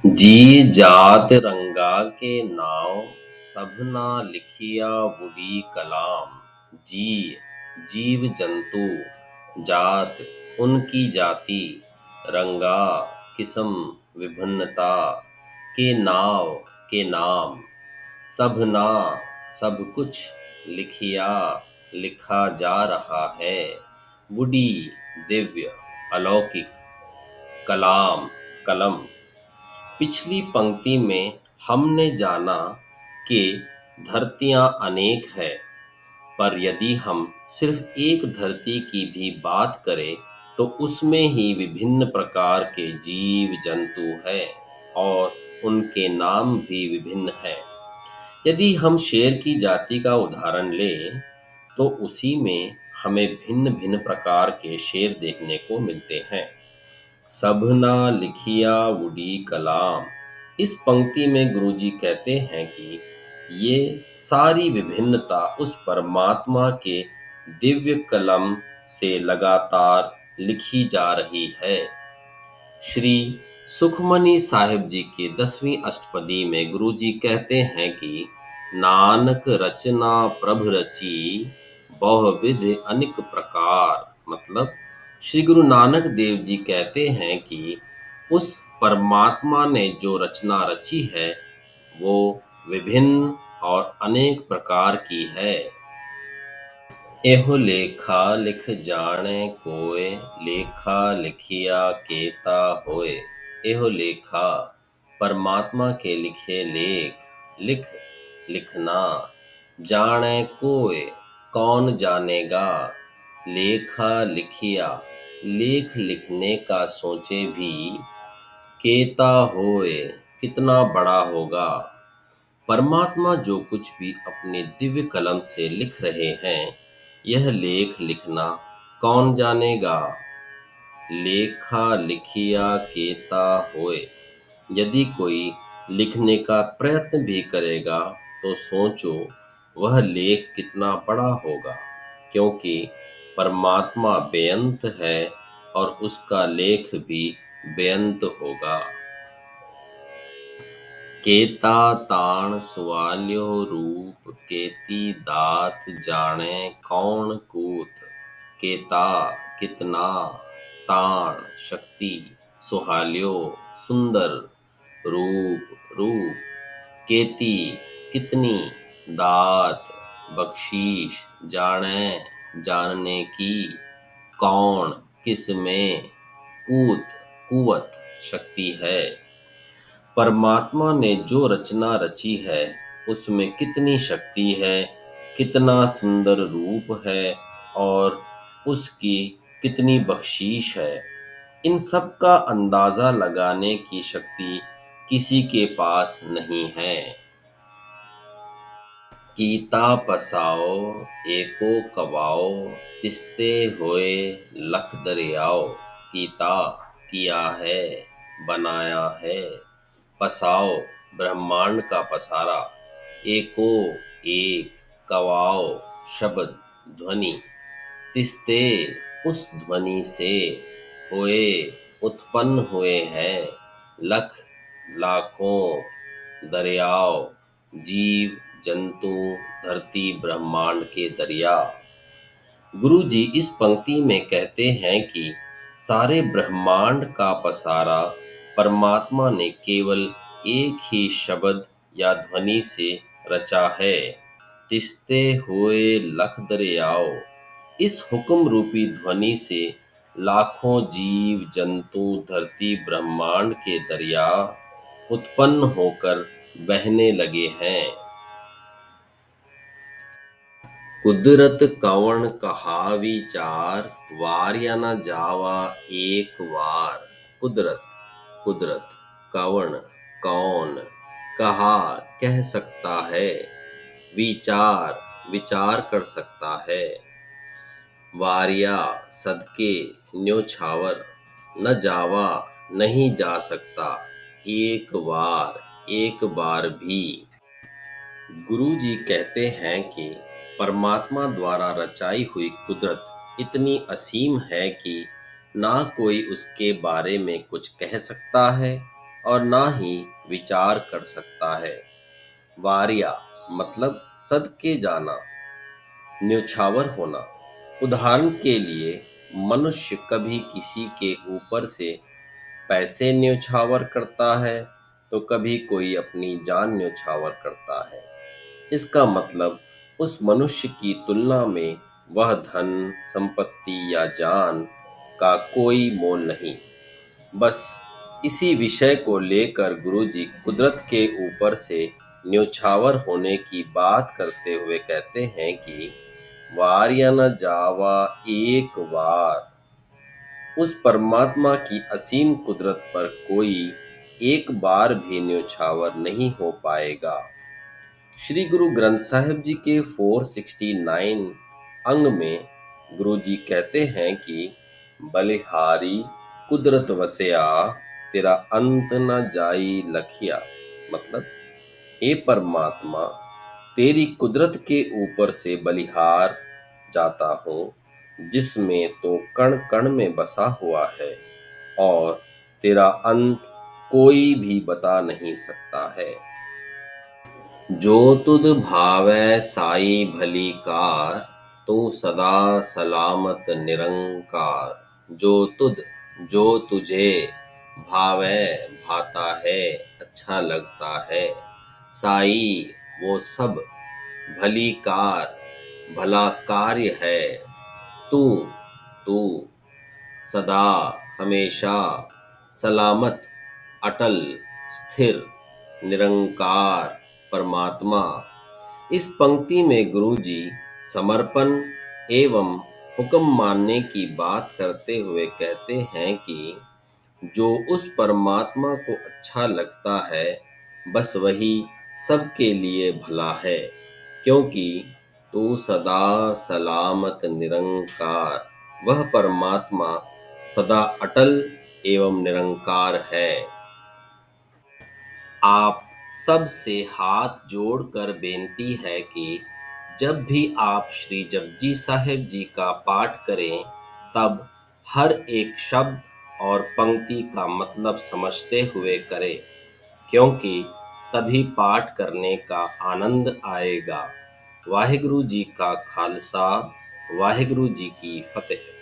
जी जात रंगा के नाव सबना लिखिया बुरी कलाम। जी जीव जंतु जात उनकी जाति रंगा किस्म विभिन्नता के नाम सबना सब कुछ लिखिया लिखा जा रहा है। वुडी दिव्य अलौकिक कलाम कलम। पिछली पंक्ति में हमने जाना कि धरतियां अनेक है, पर यदि हम सिर्फ एक धरती की भी बात करें तो उसमें ही विभिन्न प्रकार के जीव जंतु हैं और उनके नाम भी विभिन्न हैं। यदि हम शेर की जाति का उदाहरण लें तो उसी में हमें भिन्न भिन्न प्रकार के शेर देखने को मिलते हैं। सबना लिखिया वुडी कलाम। इस पंक्ति में गुरुजी कहते हैं कि ये सारी विभिन्नता उस परमात्मा के दिव्य कलम से लगातार लिखी जा रही है। श्री सुखमनी साहिब जी की 10वीं अष्टपदी में गुरुजी कहते हैं कि नानक रचना प्रभ रची बहुविध अनेक प्रकार। मतलब श्री गुरु नानक देव जी कहते हैं कि उस परमात्मा ने जो रचना रची है वो विभिन्न और अनेक प्रकार की है। एहो लेखा लिख जाने कोय लेखा लिखिया केता होए। एहो लेखा परमात्मा के लिखे लेख लिखना। जाने कोय कौन जानेगा। लेखा लिखिया लेख लिखने का सोचे भी। केता होए कितना बड़ा होगा। परमात्मा जो कुछ भी अपने दिव्य कलम से लिख रहे हैं यह लेख लिखना कौन जानेगा। लेखा लिखिया केता होए। यदि कोई लिखने का प्रयत्न भी करेगा तो सोचो वह लेख कितना बड़ा होगा, क्योंकि परमात्मा बेअंत है और उसका लेख भी बेअंत होगा। केता ताण सुवाल्यो रूप केती दात जाने कौन कूत। केता कितना, ताण शक्ति, सुहाल्यो सुंदर, रूप केती कितनी, दात बख्शीश, जाने जानने की, कौन किस में, कूत कुवत शक्ति है। परमात्मा ने जो रचना रची है उसमें कितनी शक्ति है, कितना सुंदर रूप है और उसकी कितनी बख्शीश है। इन सब का अंदाजा लगाने की शक्ति किसी के पास नहीं है। कीता पसाओ एको कवाओ तिस्ते होए लख दरियाओ। कीता किया है, बनाया है, पसाओ ब्रह्मांड का पसारा, एको एक, कवाओ शब्द ध्वनि, तिस्ते उस ध्वनि से, होए उत्पन्न हुए हैं, लख लाखों, दरियाओ जीव जंतु धरती ब्रह्मांड के दरिया। गुरु जी इस पंक्ति में कहते हैं कि सारे ब्रह्मांड का पसारा परमात्मा ने केवल एक ही शब्द या ध्वनि से रचा है। तिस्ते हुए लख दरियाओ। इस हुक्म रूपी ध्वनि से लाखों जीव जंतु धरती ब्रह्मांड के दरिया उत्पन्न होकर बहने लगे हैं। कुदरत कवण कहा विचार वार्या न जावा एक वार। कुदरत कवण कौन, कहा कह सकता है, विचार कर सकता है, वार्या सदके न्योछावर, न जावा नहीं जा सकता, एक बार भी। गुरु जी कहते हैं कि परमात्मा द्वारा रचाई हुई कुदरत इतनी असीम है कि ना कोई उसके बारे में कुछ कह सकता है और ना ही विचार कर सकता है। वार्या मतलब सद के जाना, न्योछावर होना। उदाहरण के लिए, मनुष्य कभी किसी के ऊपर से पैसे न्योछावर करता है तो कभी कोई अपनी जान न्योछावर करता है। इसका मतलब उस मनुष्य की तुलना में वह धन, संपत्ति या जान का कोई मोल नहीं। बस इसी विषय को लेकर गुरुजी कुदरत के ऊपर से न्योछावर होने की बात करते हुए कहते हैं कि वार या न जावा एक बार। उस परमात्मा की असीम कुदरत पर कोई एक बार भी न्योछावर नहीं हो पाएगा। श्री गुरु ग्रंथ साहिब जी के 469 अंग में गुरु जी कहते हैं कि बलिहारी कुदरत वसया, तेरा अंत न जाई लखिया। मतलब, हे परमात्मा, तेरी कुदरत के ऊपर से बलिहार जाता हूँ, जिसमें तो कण कण में बसा हुआ है और तेरा अंत कोई भी बता नहीं सकता है। जो तुध भावै साई भली कार, तू सदा सलामत निरंकार। जो तुध, जो तुझे भावै, भाता है, अच्छा लगता है। साई, वो सब। भली कार, भला कार्य है। तू, तू। सदा, हमेशा। सलामत, अटल, स्थिर। निरंकार, परमात्मा। इस पंक्ति में गुरुजी समर्पण एवं हुक्म मानने की बात करते हुए कहते हैं कि जो उस परमात्मा को अच्छा लगता है, बस वही सबके लिए भला है, क्योंकि तू सदा सलामत निरंकार, वह परमात्मा सदा अटल एवं निरंकार है। आप सब से हाथ जोड़कर बेनती है कि जब भी आप श्री जपजी साहिब जी का पाठ करें, तब हर एक शब्द और पंक्ति का मतलब समझते हुए करें, क्योंकि तभी पाठ करने का आनंद आएगा। वाहिगुरु जी का खालसा, वाहिगुरु जी की फतेह।